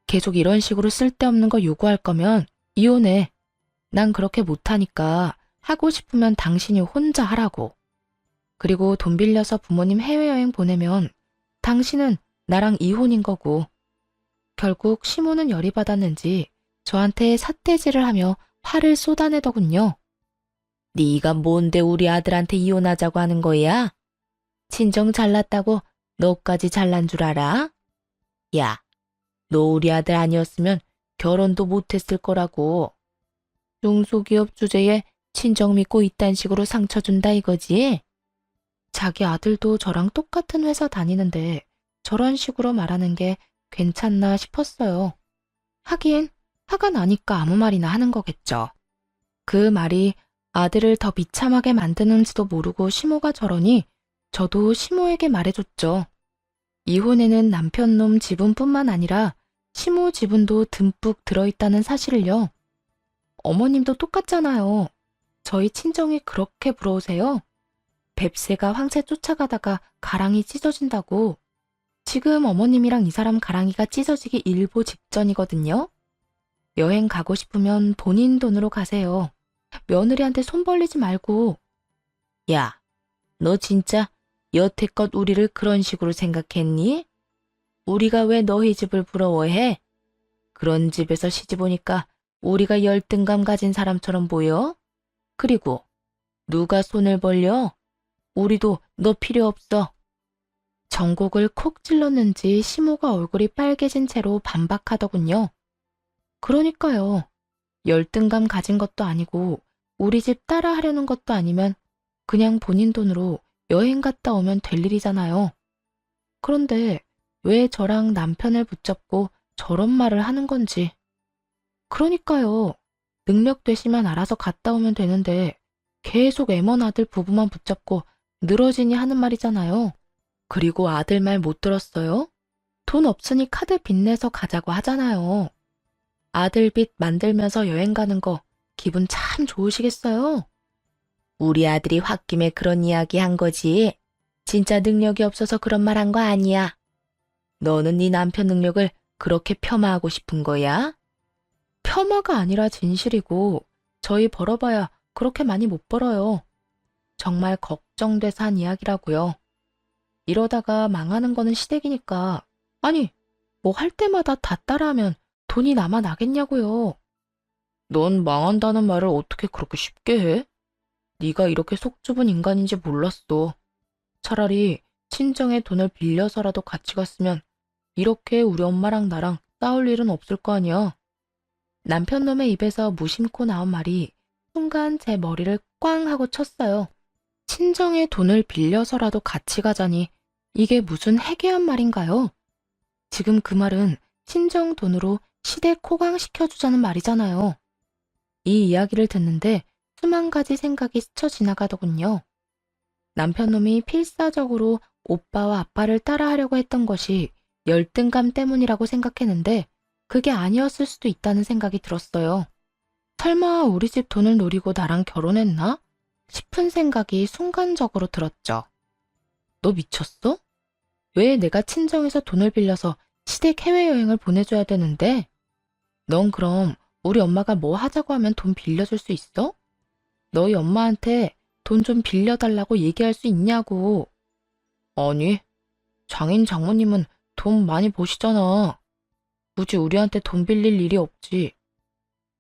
계속 이런 식으로 쓸데없는 거 요구할 거면 이혼해. 난 그렇게 못하니까 하고 싶으면 당신이 혼자 하라고. 그리고 돈 빌려서 부모님 해외여행 보내면 당신은 나랑 이혼인 거고. 결국 시모는 열이 받았는지 저한테 삿대질을 하며 화를 쏟아내더군요. 네가 뭔데 우리 아들한테 이혼하자고 하는 거야? 친정 잘났다고 너까지 잘난 줄 알아? 야, 너 우리 아들 아니었으면 결혼도 못했을 거라고. 중소기업 주제에 친정 믿고 이딴 식으로 상처 준다 이거지? 자기 아들도 저랑 똑같은 회사 다니는데 저런 식으로 말하는 게 괜찮나 싶었어요. 하긴 화가 나니까 아무 말이나 하는 거겠죠. 그 말이 아들을 더 비참하게 만드는지도 모르고 시모가 저러니 저도 시모에게 말해줬죠. 이혼에는 남편놈 지분뿐만 아니라 시모 지분도 듬뿍 들어있다는 사실을요. 어머님도 똑같잖아요. 저희 친정이 그렇게 부러우세요? 뱁새가 황새 쫓아가다가 가랑이 찢어진다고. 지금 어머님이랑 이 사람 가랑이가 찢어지기 일보 직전이거든요. 여행 가고 싶으면 본인 돈으로 가세요. 며느리한테 손 벌리지 말고. 야, 너 진짜 여태껏 우리를 그런 식으로 생각했니? 우리가 왜 너희 집을 부러워해? 그런 집에서 시집 오니까 우리가 열등감 가진 사람처럼 보여? 그리고 누가 손을 벌려? 우리도 너 필요 없어. 전곡을 콕 찔렀는지 시모가 얼굴이 빨개진 채로 반박하더군요. 그러니까요. 열등감 가진 것도 아니고 우리 집 따라 하려는 것도 아니면 그냥 본인 돈으로 여행 갔다 오면 될 일이잖아요. 그런데 왜 저랑 남편을 붙잡고 저런 말을 하는 건지. 그러니까요. 능력 되시면 알아서 갔다 오면 되는데 계속 애먼 아들 부부만 붙잡고 늘어지니 하는 말이잖아요. 그리고 아들 말 못 들었어요? 돈 없으니 카드 빚내서 가자고 하잖아요. 아들 빚 만들면서 여행 가는 거 기분 참 좋으시겠어요? 우리 아들이 홧김에 그런 이야기 한 거지. 진짜 능력이 없어서 그런 말 한 거 아니야. 너는 네 남편 능력을 그렇게 폄하하고 싶은 거야? 폄하가 아니라 진실이고 저희 벌어봐야 그렇게 많이 못 벌어요. 정말 걱정돼서 한 이야기라고요. 이러다가 망하는 거는 시댁이니까. 아니, 뭐 할 때마다 다 따라하면 돈이 남아 나겠냐고요. 넌 망한다는 말을 어떻게 그렇게 쉽게 해? 네가 이렇게 속 좁은 인간인지 몰랐어. 차라리 친정에 돈을 빌려서라도 같이 갔으면 이렇게 우리 엄마랑 나랑 싸울 일은 없을 거 아니야. 남편놈의 입에서 무심코 나온 말이 순간 제 머리를 꽝 하고 쳤어요. 친정에 돈을 빌려서라도 같이 가자니 이게 무슨 해괴한 말인가요? 지금 그 말은 친정 돈으로 시댁 호강시켜주자는 말이잖아요. 이 이야기를 듣는데 수만 가지 생각이 스쳐 지나가더군요. 남편놈이 필사적으로 오빠와 아빠를 따라하려고 했던 것이 열등감 때문이라고 생각했는데 그게 아니었을 수도 있다는 생각이 들었어요. 설마 우리 집 돈을 노리고 나랑 결혼했나? 싶은 생각이 순간적으로 들었죠. 너 미쳤어? 왜 내가 친정에서 돈을 빌려서 시댁 해외여행을 보내줘야 되는데? 넌 그럼 우리 엄마가 뭐 하자고 하면 돈 빌려줄 수 있어? 너희 엄마한테 돈 좀 빌려달라고 얘기할 수 있냐고. 아니, 장인 장모님은 돈 많이 버시잖아. 굳이 우리한테 돈 빌릴 일이 없지.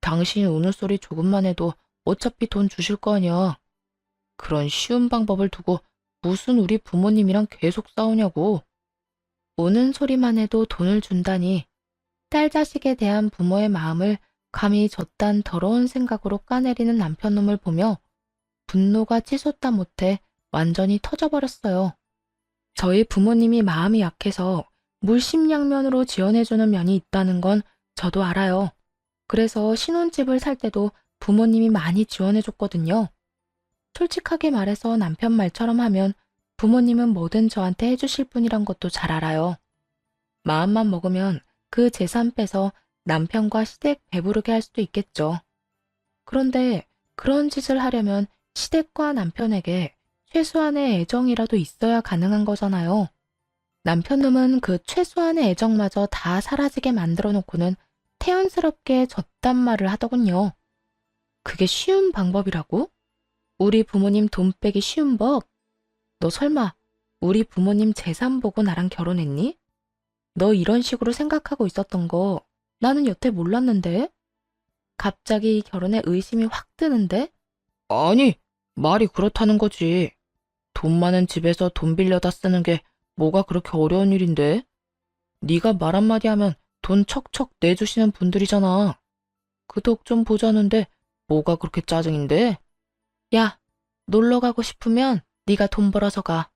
당신 우는 소리 조금만 해도 어차피 돈 주실 거 아니야. 그런 쉬운 방법을 두고 무슨 우리 부모님이랑 계속 싸우냐고. 우는 소리만 해도 돈을 준다니 딸 자식에 대한 부모의 마음을 감히 저딴 더러운 생각으로 까내리는 남편놈을 보며 분노가 치솟다 못해 완전히 터져버렸어요. 저희 부모님이 마음이 약해서 물심양면으로 지원해주는 면이 있다는 건 저도 알아요. 그래서 신혼집을 살 때도 부모님이 많이 지원해줬거든요. 솔직하게 말해서 남편 말처럼 하면 부모님은 뭐든 저한테 해주실 분이란 것도 잘 알아요. 마음만 먹으면 그 재산 빼서 남편과 시댁 배부르게 할 수도 있겠죠. 그런데 그런 짓을 하려면 시댁과 남편에게 최소한의 애정이라도 있어야 가능한 거잖아요. 남편 놈은 그 최소한의 애정마저 다 사라지게 만들어 놓고는 태연스럽게 졌단 말을 하더군요. 그게 쉬운 방법이라고? 우리 부모님 돈 빼기 쉬운 법? 너 설마 우리 부모님 재산 보고 나랑 결혼했니? 너 이런 식으로 생각하고 있었던 거 나는 여태 몰랐는데? 갑자기 결혼에 의심이 확 드는데? 아니, 말이 그렇다는 거지. 돈 많은 집에서 돈 빌려다 쓰는 게 뭐가 그렇게 어려운 일인데? 네가 말 한마디 하면 돈 척척 내주시는 분들이잖아. 그 덕 좀 보자는데 뭐가 그렇게 짜증인데? 야, 놀러 가고 싶으면 네가 돈 벌어서 가.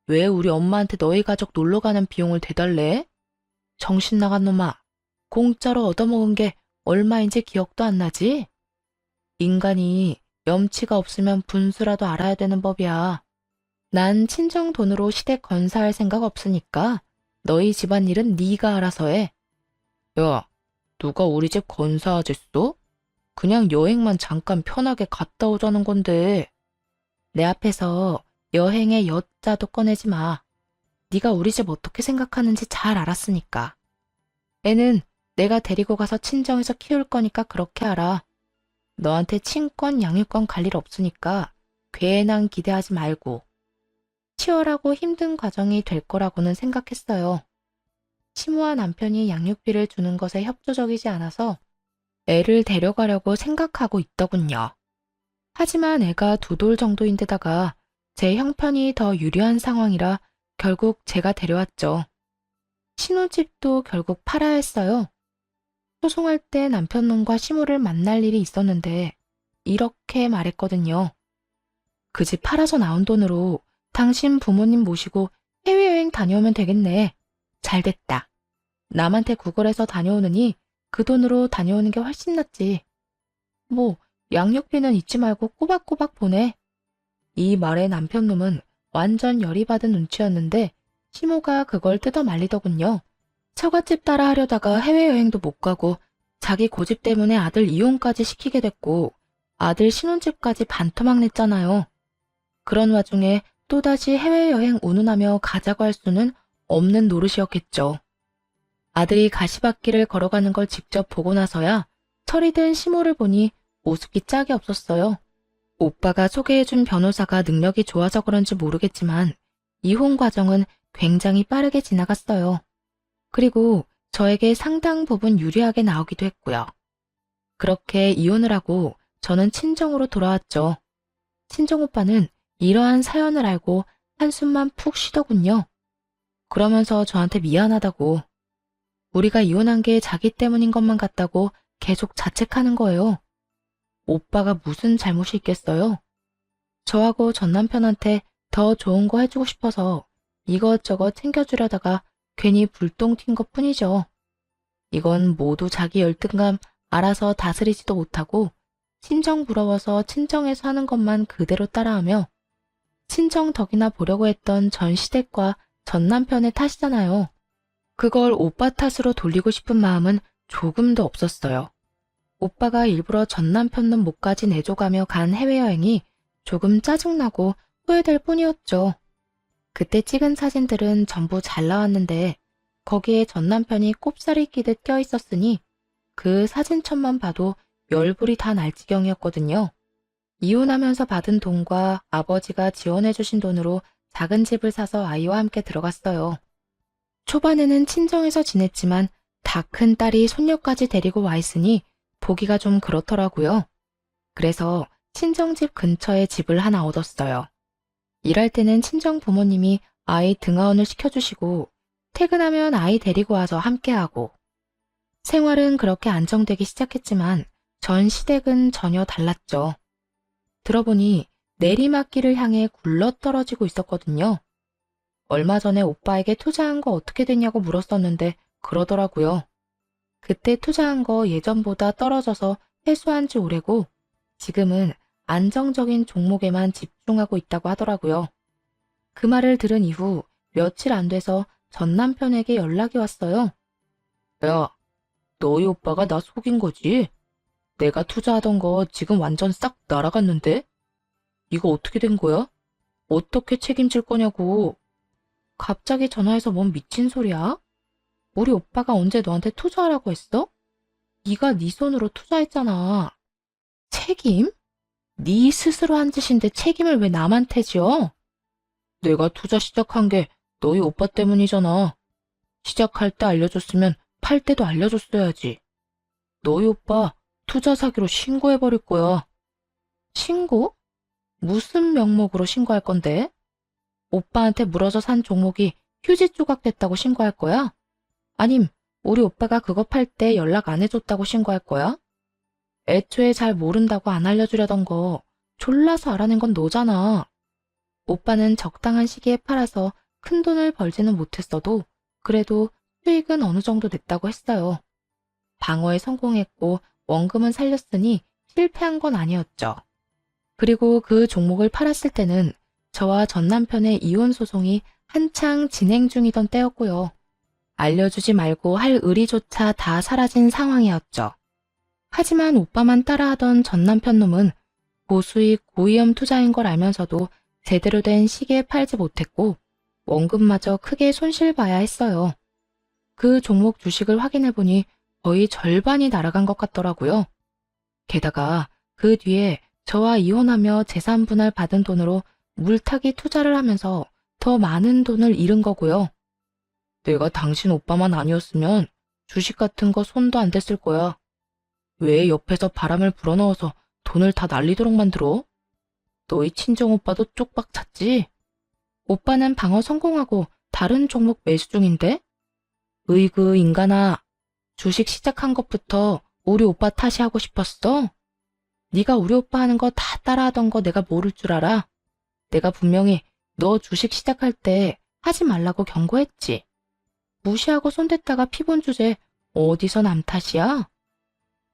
왜 우리 엄마한테 너희 가족 놀러 가는 비용을 대달래? 정신 나간 놈아. 공짜로 얻어먹은 게 얼마인지 기억도 안 나지? 인간이 염치가 없으면 분수라도 알아야 되는 법이야. 난 친정 돈으로 시댁 건사할 생각 없으니까 너희 집안일은 네가 알아서 해. 야, 누가 우리 집 건사하겠어? 그냥 여행만 잠깐 편하게 갔다 오자는 건데. 내 앞에서 여행의 여자도 꺼내지 마. 네가 우리 집 어떻게 생각하는지 잘 알았으니까. 애는 내가 데리고 가서 친정에서 키울 거니까 그렇게 알아. 너한테 친권, 양육권 갈 일 없으니까 괜한 기대하지 말고. 치열하고 힘든 과정이 될 거라고는 생각했어요. 시모와 남편이 양육비를 주는 것에 협조적이지 않아서 애를 데려가려고 생각하고 있더군요. 하지만 애가 2돌 정도인데다가 제 형편이 더 유리한 상황이라 결국 제가 데려왔죠. 신혼집도 결국 팔아야 했어요. 소송할 때 남편 놈과 시모를 만날 일이 있었는데 이렇게 말했거든요. 그 집 팔아서 나온 돈으로 당신 부모님 모시고 해외여행 다녀오면 되겠네. 잘됐다. 남한테 구걸해서 다녀오느니 그 돈으로 다녀오는 게 훨씬 낫지. 뭐 양육비는 잊지 말고 꼬박꼬박 보내. 이 말에 남편 놈은 완전 열이 받은 눈치였는데 시모가 그걸 뜯어 말리더군요. 처갓집 따라 하려다가 해외여행도 못 가고 자기 고집 때문에 아들 이혼까지 시키게 됐고 아들 신혼집까지 반토막 냈잖아요. 그런 와중에 또다시 해외여행 운운하며 가자고 할 수는 없는 노릇이었겠죠. 아들이 가시밭길을 걸어가는 걸 직접 보고 나서야 철이 든 시모를 보니 오숙이 짝이 없었어요. 오빠가 소개해준 변호사가 능력이 좋아서 그런지 모르겠지만 이혼 과정은 굉장히 빠르게 지나갔어요. 그리고 저에게 상당 부분 유리하게 나오기도 했고요. 그렇게 이혼을 하고 저는 친정으로 돌아왔죠. 친정오빠는 이러한 사연을 알고 한숨만 푹 쉬더군요. 그러면서 저한테 미안하다고, 우리가 이혼한 게 자기 때문인 것만 같다고 계속 자책하는 거예요. 오빠가 무슨 잘못이 있겠어요? 저하고 전 남편한테 더 좋은 거 해주고 싶어서 이것저것 챙겨주려다가 괜히 불똥 튄 것 뿐이죠. 이건 모두 자기 열등감 알아서 다스리지도 못하고 친정 부러워서 친정에서 하는 것만 그대로 따라하며 친정 덕이나 보려고 했던 전 시댁과 전 남편의 탓이잖아요. 그걸 오빠 탓으로 돌리고 싶은 마음은 조금도 없었어요. 오빠가 일부러 전 남편 놈 목까지 내줘가며 간 해외여행이 조금 짜증나고 후회될 뿐이었죠. 그때 찍은 사진들은 전부 잘 나왔는데 거기에 전 남편이 꼽살이 끼듯 껴있었으니 그 사진첩만 봐도 열불이 다 날 지경이었거든요. 이혼하면서 받은 돈과 아버지가 지원해주신 돈으로 작은 집을 사서 아이와 함께 들어갔어요. 초반에는 친정에서 지냈지만 다 큰 딸이 손녀까지 데리고 와 있으니 보기가 좀 그렇더라고요. 그래서 친정집 근처에 집을 하나 얻었어요. 일할 때는 친정 부모님이 아이 등하원을 시켜주시고 퇴근하면 아이 데리고 와서 함께하고 생활은 그렇게 안정되기 시작했지만 전 시댁은 전혀 달랐죠. 들어보니 내리막길을 향해 굴러떨어지고 있었거든요. 얼마 전에 오빠에게 투자한 거 어떻게 됐냐고 물었었는데 그러더라고요. 그때 투자한 거 예전보다 떨어져서 회수한 지 오래고 지금은 안정적인 종목에만 집중하고 있다고 하더라고요. 그 말을 들은 이후 며칠 안 돼서 전 남편에게 연락이 왔어요. 야, 너희 오빠가 나 속인 거지? 내가 투자하던 거 지금 완전 싹 날아갔는데? 이거 어떻게 된 거야? 어떻게 책임질 거냐고. 갑자기 전화해서 뭔 미친 소리야? 우리 오빠가 언제 너한테 투자하라고 했어? 네가 네 손으로 투자했잖아. 책임? 네 스스로 한 짓인데 책임을 왜 남한테 져? 내가 투자 시작한 게 너희 오빠 때문이잖아. 시작할 때 알려줬으면 팔 때도 알려줬어야지. 너희 오빠 투자 사기로 신고해버릴 거야. 신고? 무슨 명목으로 신고할 건데? 오빠한테 물어서 산 종목이 휴지 조각 됐다고 신고할 거야? 아님 우리 오빠가 그거 팔 때 연락 안 해줬다고 신고할 거야? 애초에 잘 모른다고 안 알려주려던 거 졸라서 알아낸 건 너잖아. 오빠는 적당한 시기에 팔아서 큰 돈을 벌지는 못했어도 그래도 수익은 어느 정도 냈다고 했어요. 방어에 성공했고 원금은 살렸으니 실패한 건 아니었죠. 그리고 그 종목을 팔았을 때는 저와 전 남편의 이혼 소송이 한창 진행 중이던 때였고요. 알려주지 말고 할 의리조차 다 사라진 상황이었죠. 하지만 오빠만 따라하던 전 남편 놈은 고수익 고위험 투자인 걸 알면서도 제대로 된 시기에 팔지 못했고 원금마저 크게 손실봐야 했어요. 그 종목 주식을 확인해보니 거의 절반이 날아간 것 같더라고요. 게다가 그 뒤에 저와 이혼하며 재산 분할 받은 돈으로 물타기 투자를 하면서 더 많은 돈을 잃은 거고요. 내가 당신 오빠만 아니었으면 주식 같은 거 손도 안 댔을 거야. 왜 옆에서 바람을 불어넣어서 돈을 다 날리도록 만들어? 너희 친정 오빠도 쪽박 찼지? 오빠는 방어 성공하고 다른 종목 매수 중인데? 으이그 인간아, 주식 시작한 것부터 우리 오빠 탓이 하고 싶었어? 네가 우리 오빠 하는 거 다 따라하던 거 내가 모를 줄 알아? 내가 분명히 너 주식 시작할 때 하지 말라고 경고했지. 무시하고 손댔다가 피본 주제 어디서 남 탓이야?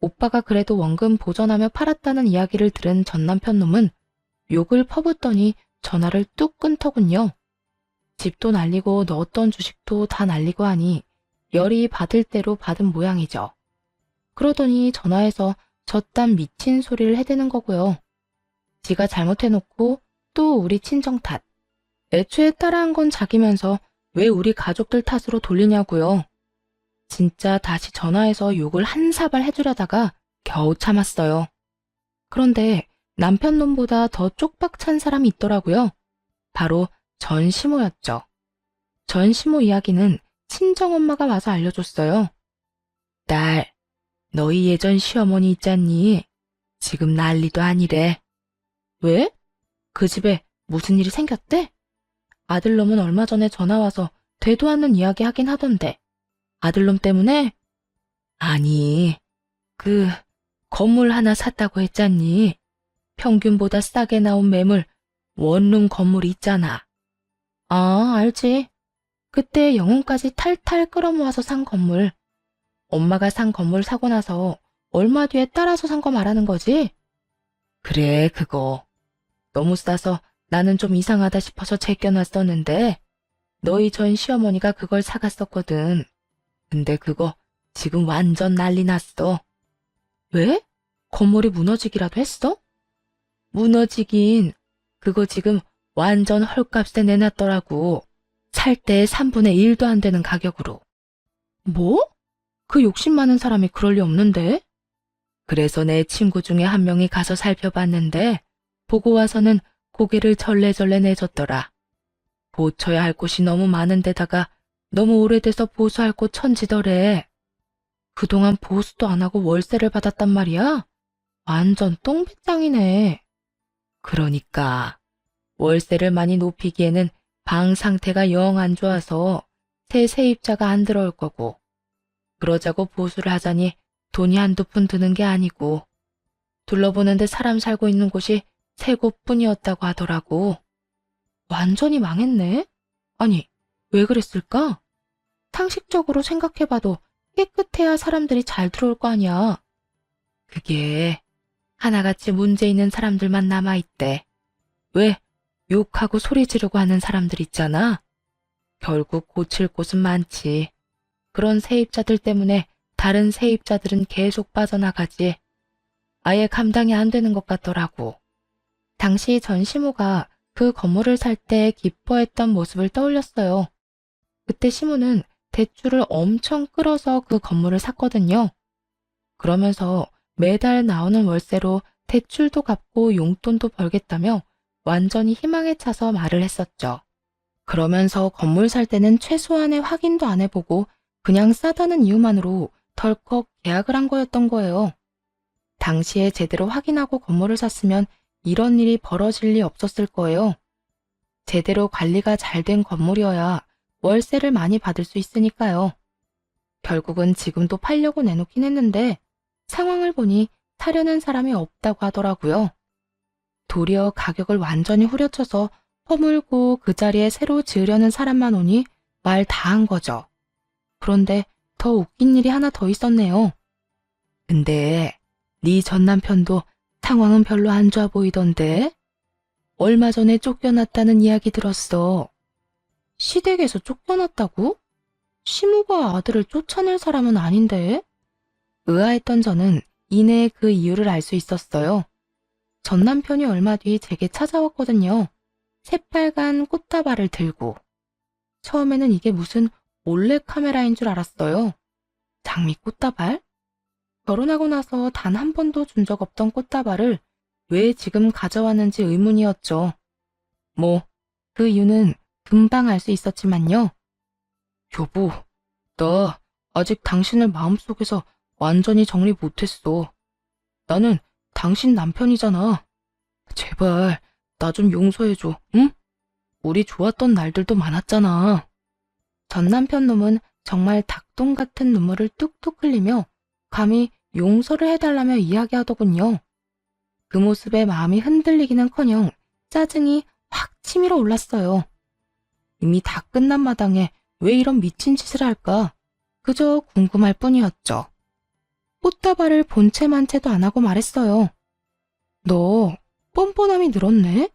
오빠가 그래도 원금 보전하며 팔았다는 이야기를 들은 전 남편 놈은 욕을 퍼붓더니 전화를 뚝 끊더군요. 집도 날리고 넣었던 주식도 다 날리고 하니 열이 받을 대로 받은 모양이죠. 그러더니 전화해서 저딴 미친 소리를 해대는 거고요. 지가 잘못해놓고 또 우리 친정 탓. 애초에 따라한 건 자기면서 왜 우리 가족들 탓으로 돌리냐고요. 진짜 다시 전화해서 욕을 한 사발 해주려다가 겨우 참았어요. 그런데 남편 놈보다 더 쪽박 찬 사람이 있더라고요. 바로 전시모였죠. 전시모 이야기는 친정엄마가 와서 알려줬어요. 딸, 너희 예전 시어머니 있잖니? 지금 난리도 아니래. 왜? 그 집에 무슨 일이 생겼대? 아들놈은 얼마 전에 전화와서 되도 않는 이야기 하긴 하던데. 아들놈 때문에? 아니, 그 건물 하나 샀다고 했잖니. 평균보다 싸게 나온 매물 원룸 건물 있잖아. 아, 알지. 그때 영혼까지 탈탈 끌어모아서 산 건물. 엄마가 산 건물 사고 나서 얼마 뒤에 따라서 산 거 말하는 거지? 그래, 그거. 너무 싸서 나는 좀 이상하다 싶어서 제껴놨었는데 너희 전 시어머니가 그걸 사갔었거든. 근데 그거 지금 완전 난리 났어. 왜? 건물이 무너지기라도 했어? 무너지긴. 그거 지금 완전 헐값에 내놨더라고. 살 때 3분의 1도 안 되는 가격으로. 뭐? 그 욕심 많은 사람이 그럴 리 없는데? 그래서 내 친구 중에 한 명이 가서 살펴봤는데 보고 와서는 고개를 절레절레 내줬더라. 고쳐야 할 곳이 너무 많은 데다가 너무 오래돼서 보수할 곳 천지더래. 그동안 보수도 안 하고 월세를 받았단 말이야? 완전 똥배짱이네. 그러니까 월세를 많이 높이기에는 방 상태가 영 안 좋아서 새 세입자가 안 들어올 거고 그러자고 보수를 하자니 돈이 한두 푼 드는 게 아니고 둘러보는데 사람 살고 있는 곳이 세 곳뿐이었다고 하더라고. 완전히 망했네? 아니, 왜 그랬을까? 상식적으로 생각해봐도 깨끗해야 사람들이 잘 들어올 거 아니야. 그게 하나같이 문제 있는 사람들만 남아있대. 왜? 욕하고 소리 지르고 하는 사람들 있잖아. 결국 고칠 곳은 많지. 그런 세입자들 때문에 다른 세입자들은 계속 빠져나가지. 아예 감당이 안 되는 것 같더라고. 당시 전시모가 그 건물을 살 때 기뻐했던 모습을 떠올렸어요. 그때 시모는 대출을 엄청 끌어서 그 건물을 샀거든요. 그러면서 매달 나오는 월세로 대출도 갚고 용돈도 벌겠다며 완전히 희망에 차서 말을 했었죠. 그러면서 건물 살 때는 최소한의 확인도 안 해보고 그냥 싸다는 이유만으로 덜컥 계약을 한 거였던 거예요. 당시에 제대로 확인하고 건물을 샀으면 이런 일이 벌어질 리 없었을 거예요. 제대로 관리가 잘 된 건물이어야 월세를 많이 받을 수 있으니까요. 결국은 지금도 팔려고 내놓긴 했는데 상황을 보니 사려는 사람이 없다고 하더라고요. 도리어 가격을 완전히 후려쳐서 허물고 그 자리에 새로 지으려는 사람만 오니 말 다 한 거죠. 그런데 더 웃긴 일이 하나 더 있었네요. 근데 네 전 남편도 상황은 별로 안 좋아 보이던데? 얼마 전에 쫓겨났다는 이야기 들었어. 시댁에서 쫓겨났다고? 시모가 아들을 쫓아낼 사람은 아닌데? 의아했던 저는 이내 그 이유를 알 수 있었어요. 전 남편이 얼마 뒤 제게 찾아왔거든요. 새빨간 꽃다발을 들고. 처음에는 이게 무슨 몰래카메라인 줄 알았어요. 장미 꽃다발? 결혼하고 나서 단 한 번도 준 적 없던 꽃다발을 왜 지금 가져왔는지 의문이었죠. 뭐, 그 이유는 금방 알 수 있었지만요. 여보, 나 아직 당신을 마음속에서 완전히 정리 못했어. 나는 당신 남편이잖아. 제발 나 좀 용서해줘, 응? 우리 좋았던 날들도 많았잖아. 전 남편 놈은 정말 닭똥 같은 눈물을 뚝뚝 흘리며 감히 용서를 해달라며 이야기하더군요. 그 모습에 마음이 흔들리기는커녕 짜증이 확 치밀어 올랐어요. 이미 다 끝난 마당에 왜 이런 미친 짓을 할까? 그저 궁금할 뿐이었죠. 꽃다발을 본체만 채도 안 하고 말했어요. 너 뻔뻔함이 늘었네?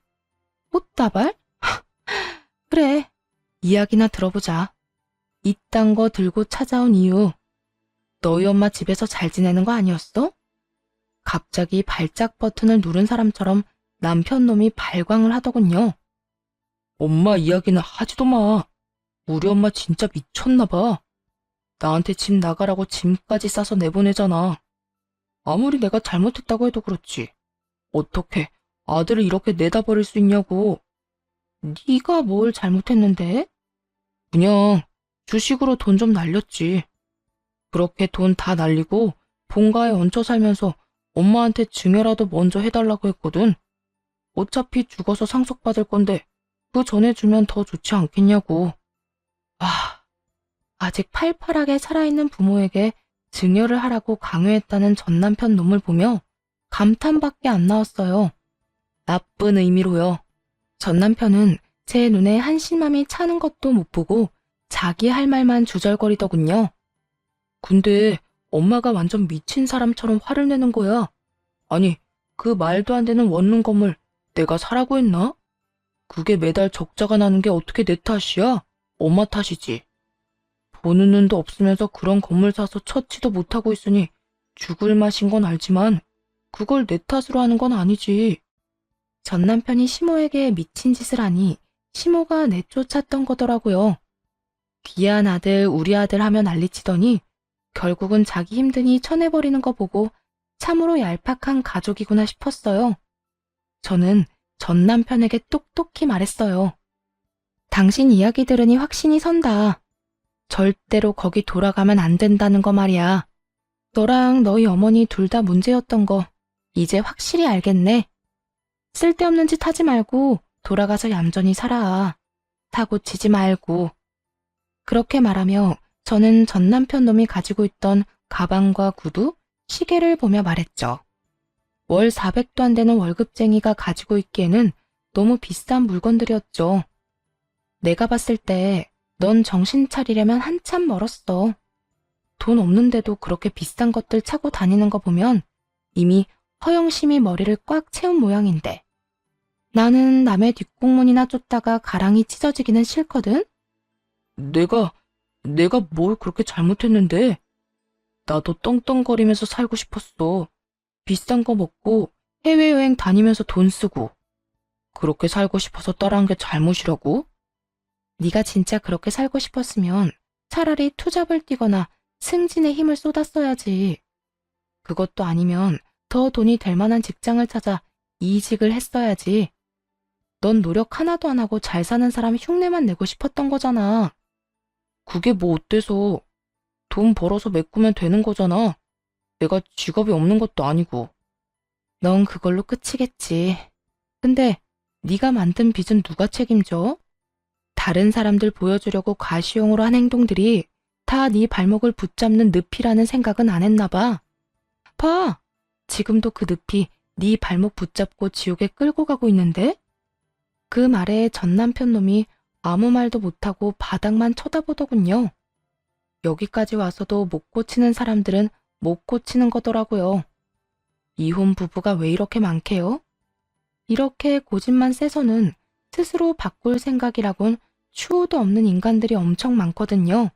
꽃다발? 그래, 이야기나 들어보자. 이딴 거 들고 찾아온 이유. 너희 엄마 집에서 잘 지내는 거 아니었어? 갑자기 발작 버튼을 누른 사람처럼 남편 놈이 발광을 하더군요. 엄마 이야기는 하지도 마. 우리 엄마 진짜 미쳤나 봐. 나한테 집 나가라고 짐까지 싸서 내보내잖아. 아무리 내가 잘못했다고 해도 그렇지. 어떻게 아들을 이렇게 내다 버릴 수 있냐고. 네가 뭘 잘못했는데? 그냥 주식으로 돈 좀 날렸지. 그렇게 돈 다 날리고 본가에 얹혀 살면서 엄마한테 증여라도 먼저 해달라고 했거든. 어차피 죽어서 상속받을 건데 그 전에 주면 더 좋지 않겠냐고. 아직 팔팔하게 살아있는 부모에게 증여를 하라고 강요했다는 전 남편 놈을 보며 감탄밖에 안 나왔어요. 나쁜 의미로요. 전 남편은 제 눈에 한심함이 차는 것도 못 보고 자기 할 말만 주절거리더군요. 근데 엄마가 완전 미친 사람처럼 화를 내는 거야. 아니, 그 말도 안 되는 원룸 건물 내가 사라고 했나? 그게 매달 적자가 나는 게 어떻게 내 탓이야? 엄마 탓이지. 보는 눈도 없으면서 그런 건물 사서 처치도 못하고 있으니 죽을 맛인 건 알지만 그걸 내 탓으로 하는 건 아니지. 전 남편이 시모에게 미친 짓을 하니 시모가 내쫓았던 거더라고요. 귀한 아들, 우리 아들 하며 난리치더니 결국은 자기 힘드니 쳐내버리는 거 보고 참으로 얄팍한 가족이구나 싶었어요. 저는 전 남편에게 똑똑히 말했어요. 당신 이야기 들으니 확신이 선다. 절대로 거기 돌아가면 안 된다는 거 말이야. 너랑 너희 어머니 둘 다 문제였던 거 이제 확실히 알겠네. 쓸데없는 짓 하지 말고 돌아가서 얌전히 살아. 사고 치지 말고. 그렇게 말하며 저는 전 남편 놈이 가지고 있던 가방과 구두, 시계를 보며 말했죠. 월 400도 안 되는 월급쟁이가 가지고 있기에는 너무 비싼 물건들이었죠. 내가 봤을 때 넌 정신 차리려면 한참 멀었어. 돈 없는데도 그렇게 비싼 것들 차고 다니는 거 보면 이미 허영심이 머리를 꽉 채운 모양인데. 나는 남의 뒷공문이나 쫓다가 가랑이 찢어지기는 싫거든? 내가 내가 뭘 그렇게 잘못했는데? 나도 떵떵거리면서 살고 싶었어. 비싼 거 먹고 해외여행 다니면서 돈 쓰고. 그렇게 살고 싶어서 따라한 게 잘못이라고? 네가 진짜 그렇게 살고 싶었으면 차라리 투잡을 뛰거나 승진의 힘을 쏟았어야지. 그것도 아니면 더 돈이 될 만한 직장을 찾아 이직을 했어야지. 넌 노력 하나도 안 하고 잘 사는 사람 흉내만 내고 싶었던 거잖아. 그게 뭐 어때서? 돈 벌어서 메꾸면 되는 거잖아. 내가 직업이 없는 것도 아니고. 넌 그걸로 끝이겠지. 근데 네가 만든 빚은 누가 책임져? 다른 사람들 보여주려고 과시용으로 한 행동들이 다 네 발목을 붙잡는 늪이라는 생각은 안 했나 봐. 봐! 지금도 그 늪이 네 발목 붙잡고 지옥에 끌고 가고 있는데? 그 말에 전 남편 놈이 아무 말도 못하고 바닥만 쳐다보더군요. 여기까지 와서도 못 고치는 사람들은 못 고치는 거더라고요. 이혼 부부가 왜 이렇게 많게요? 이렇게 고집만 세서는 스스로 바꿀 생각이라곤 추호도 없는 인간들이 엄청 많거든요.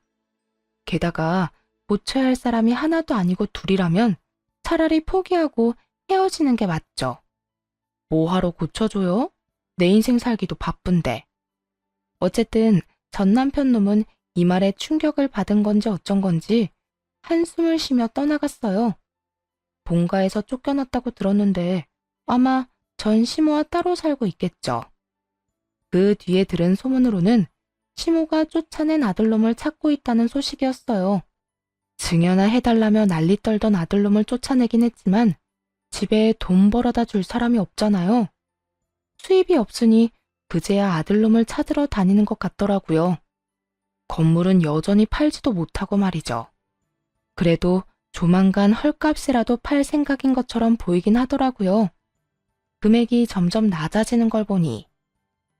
게다가 고쳐야 할 사람이 하나도 아니고 둘이라면 차라리 포기하고 헤어지는 게 맞죠. 뭐하러 고쳐줘요? 내 인생 살기도 바쁜데. 어쨌든 전 남편 놈은 이 말에 충격을 받은 건지 어쩐 건지 한숨을 쉬며 떠나갔어요. 본가에서 쫓겨났다고 들었는데 아마 전 시모와 따로 살고 있겠죠. 그 뒤에 들은 소문으로는 시모가 쫓아낸 아들놈을 찾고 있다는 소식이었어요. 증여나 해달라며 난리 떨던 아들놈을 쫓아내긴 했지만 집에 돈 벌어다 줄 사람이 없잖아요. 수입이 없으니 그제야 아들놈을 찾으러 다니는 것 같더라고요. 건물은 여전히 팔지도 못하고 말이죠. 그래도 조만간 헐값이라도 팔 생각인 것처럼 보이긴 하더라고요. 금액이 점점 낮아지는 걸 보니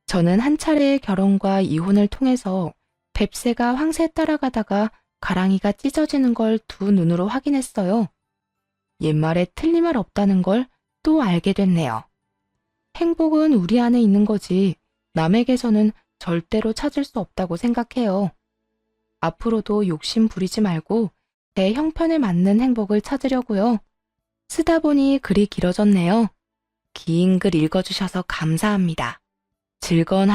저는 한 차례의 결혼과 이혼을 통해서 뱁새가 황새 따라가다가 가랑이가 찢어지는 걸 두 눈으로 확인했어요. 옛말에 틀린 말 없다는 걸 또 알게 됐네요. 행복은 우리 안에 있는 거지 남에게서는 절대로 찾을 수 없다고 생각해요. 앞으로도 욕심 부리지 말고 제 형편에 맞는 행복을 찾으려고요. 쓰다 보니 글이 길어졌네요. 긴 글 읽어주셔서 감사합니다. 즐거운